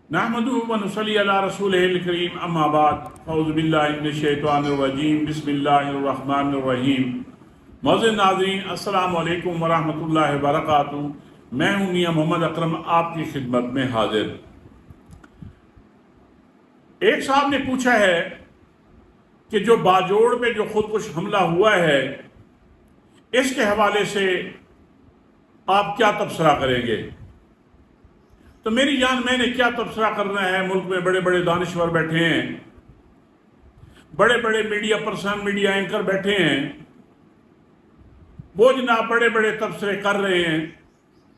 नहमदुहु व नुसल्ली अला रसूलिहिल करीम अम्मा बाद अऊज़ु बिल्लाहि मिनश शैतानिर रजीम बिस्मिल्लाहिर रहमानिर रहीम। मौज़ूद नाज़रीन अस्सलामु अलैकुम व रहमतुल्लाहि व बरकातुहू। मैं हूँ मियाँ मोहम्मद अकरम आपकी खिदमत में हाजिर। एक साहब ने पूछा है कि जो बाजोड़ पे जो खुदकुश हमला हुआ है इसके हवाले से आप क्या तबसरा करेंगे। तो मेरी जान मैंने क्या तबसरा करना है। मुल्क में बड़े बड़े दानिश्वर बैठे हैं, बड़े बड़े मीडिया पर्सन, मीडिया एंकर बैठे हैं, वो जनाब बड़े बड़े तबसरे कर रहे हैं,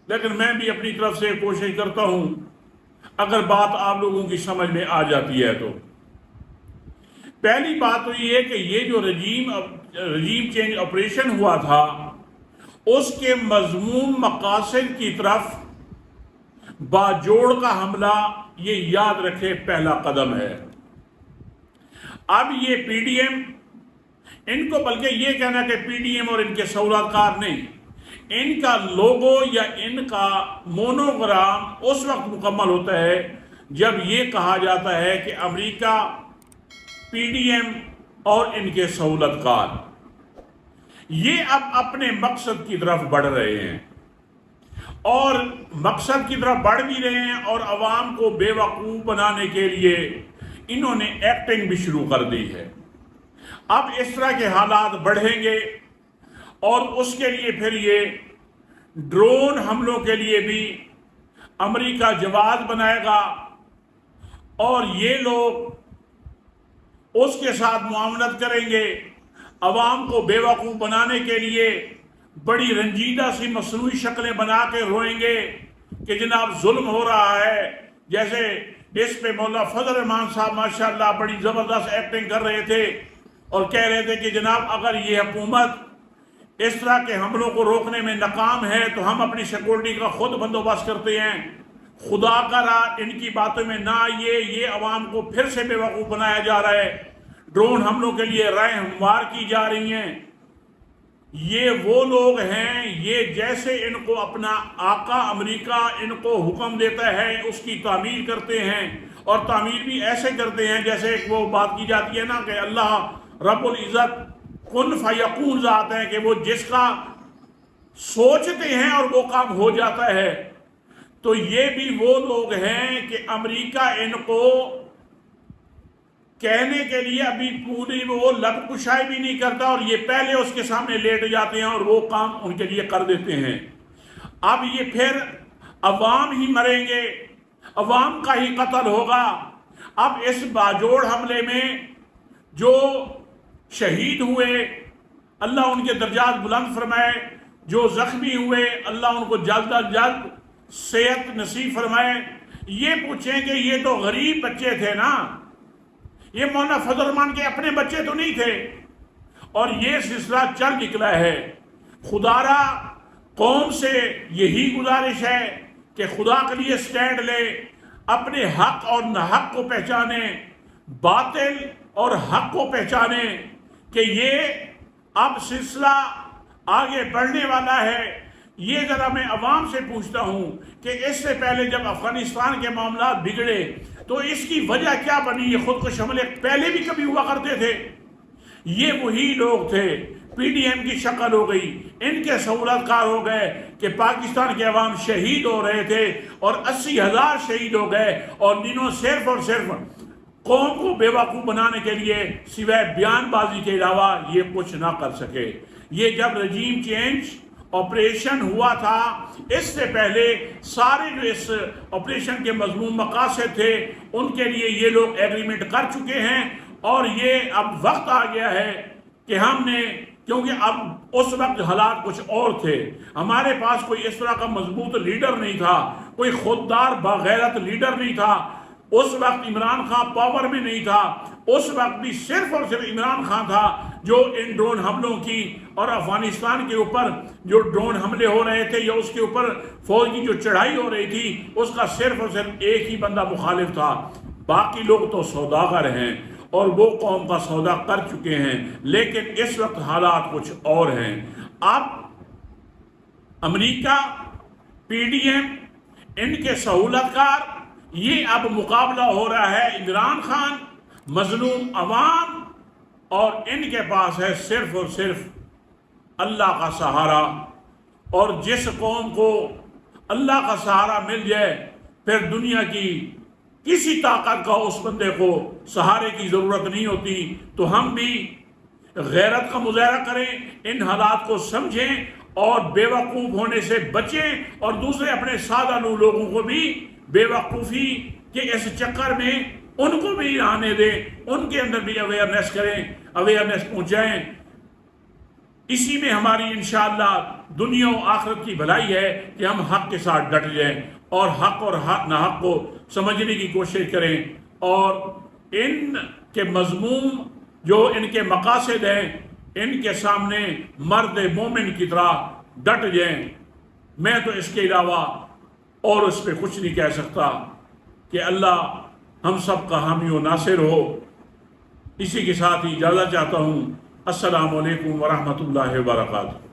लेकिन मैं भी अपनी तरफ से कोशिश करता हूँ अगर बात आप लोगों की समझ में आ जाती है। तो पहली बात तो ये है कि ये जो रजीम चेंज ऑपरेशन हुआ था उसके मजमूम मकासद की तरफ बाजोड़ का हमला, ये याद रखे, पहला कदम है। अब ये पीडीएम, इनको बल्कि ये कहना कि पीडीएम और इनके सौलादकार नहीं, इनका लोगो या इनका मोनोग्राम उस वक्त मुकम्मल होता है जब ये कहा जाता है कि अमेरिका, पीडीएम और इनके सौलतकार ये अब अपने मकसद की तरफ बढ़ रहे हैं और मकसद की तरफ बढ़ भी रहे हैं और अवाम को बेवकूफ़ बनाने के लिए इन्होंने एक्टिंग भी शुरू कर दी है। अब इस तरह के हालात बढ़ेंगे और उसके लिए फिर ये ड्रोन हमलों के लिए भी अमेरिका जवाब बनाएगा और ये लोग उसके साथ मुआमलत करेंगे। अवाम को बेवकूफ़ बनाने के लिए बड़ी रंजीदा सी मसनूई शक्लें बना के रोएंगे कि जनाब जुल्म हो रहा है। जैसे इस पे मौला फजल रहमान साहब माशाअल्लाह बड़ी ज़बरदस्त एक्टिंग कर रहे थे और कह रहे थे कि जनाब अगर ये हुकूमत इस तरह के हमलों को रोकने में नाकाम है तो हम अपनी सिक्योरिटी का खुद बंदोबस्त करते हैं। खुदा करा इनकी बातों में ना ये अवाम को फिर से बेवकूफ़ बनाया जा रहा है। ड्रोन हमलों के लिए राय हमवार की जा रही हैं। ये वो लोग हैं, ये जैसे इनको अपना आका अमेरिका इनको हुक्म देता है उसकी तामीर करते हैं और तामीर भी ऐसे करते हैं जैसे एक वो बात की जाती है ना कि अल्लाह रब्बुल इज़्ज़त कुन फयकून ज़ात है कि वो जिसका सोचते हैं और वो काम हो जाता है। तो ये भी वो लोग हैं कि अमेरिका इनको कहने के लिए अभी पूरी वो लब कुशाई भी नहीं करता और ये पहले उसके सामने लेट जाते हैं और वो काम उनके लिए कर देते हैं। अब ये फिर अवाम ही मरेंगे, अवाम का ही कत्ल होगा। अब इस बाजोड़ हमले में जो शहीद हुए अल्लाह उनके दर्जात बुलंद फरमाए, जो जख्मी हुए अल्लाह उनको जल्द अज जल्द सेहत नसीब फरमाए। ये पूछें कि ये तो गरीब बच्चे थे ना, ये मौलाना फजल रहमान के अपने बच्चे तो नहीं थे और ये सिलसिला चल निकला है। खुदारा कौम से यही गुजारिश है कि खुदा के लिए स्टैंड ले, अपने हक और नाहक को पहचाने, बातिल और हक को पहचाने कि ये अब सिलसिला आगे बढ़ने वाला है। ये ज़रा मैं अवाम से पूछता हूँ कि इससे पहले जब अफगानिस्तान के मामला बिगड़े तो इसकी वजह क्या बनी। ये खुदकुश हमले पहले भी कभी हुआ करते थे। ये वही लोग थे, पीडीएम की शक्ल हो गई, इनके सहूलतकार हो गए कि पाकिस्तान के अवाम शहीद हो रहे थे और 80,000 शहीद हो गए और दिनों सिर्फ और सिर्फ कौम को बेवकूफ़ बनाने के लिए सिवाय बयानबाजी के अलावा ये कुछ ना कर सके। ये जब रजीम चेंज ऑपरेशन हुआ था इससे पहले सारे जो इस ऑपरेशन के मजमून मकासद थे उनके लिए ये लोग एग्रीमेंट कर चुके हैं और ये अब वक्त आ गया है कि हमने, क्योंकि अब उस वक्त हालात कुछ और थे, हमारे पास कोई इस तरह का मजबूत लीडर नहीं था, कोई खुददार बागैरत लीडर नहीं था। उस वक्त इमरान खान पावर में नहीं था, उस वक्त भी सिर्फ और सिर्फ इमरान खान था जो इन ड्रोन हमलों की और अफगानिस्तान के ऊपर जो ड्रोन हमले हो रहे थे या उसके ऊपर फौज की जो चढ़ाई हो रही थी उसका सिर्फ और सिर्फ एक ही बंदा मुखालिफ था। बाकी लोग तो सौदागर हैं और वो कौम का सौदा कर चुके हैं। लेकिन इस वक्त हालात कुछ और हैं। अब अमेरिका, पीडीएम, इनके सहूलतकार یہ اب مقابلہ ہو رہا ہے عمران خان، مظلوم عوام، اور ان کے پاس ہے صرف اور صرف اللہ کا سہارا۔ اور جس قوم کو اللہ کا سہارا مل جائے پھر دنیا کی کسی طاقت کا اس بندے کو سہارے کی ضرورت نہیں ہوتی۔ تو ہم بھی غیرت کا مظاہرہ کریں، ان حالات کو سمجھیں اور بے وقوف ہونے سے بچیں، اور دوسرے اپنے سادہ لوگوں کو بھی بے وقوفی کے اس چکر میں ان کو بھی آنے دیں، ان کے اندر بھی اویئرنیس کریں، اویئرنیس پہنچائیں۔ اسی میں ہماری انشاءاللہ دنیا و آخرت کی بھلائی ہے کہ ہم حق کے ساتھ ڈٹ جائیں اور حق اور ناحق کو سمجھنے کی کوشش کریں، اور ان کے مضمون جو ان کے مقاصد ہیں ان کے سامنے مرد مومن کی طرح ڈٹ جائیں۔ میں تو اس کے علاوہ اور اس پہ کچھ نہیں کہہ سکتا کہ اللہ ہم سب کا حامی و ناصر ہو۔ اسی کے ساتھ ہی اجازت چاہتا ہوں۔ السلام علیکم ورحمۃ اللہ وبرکاتہ۔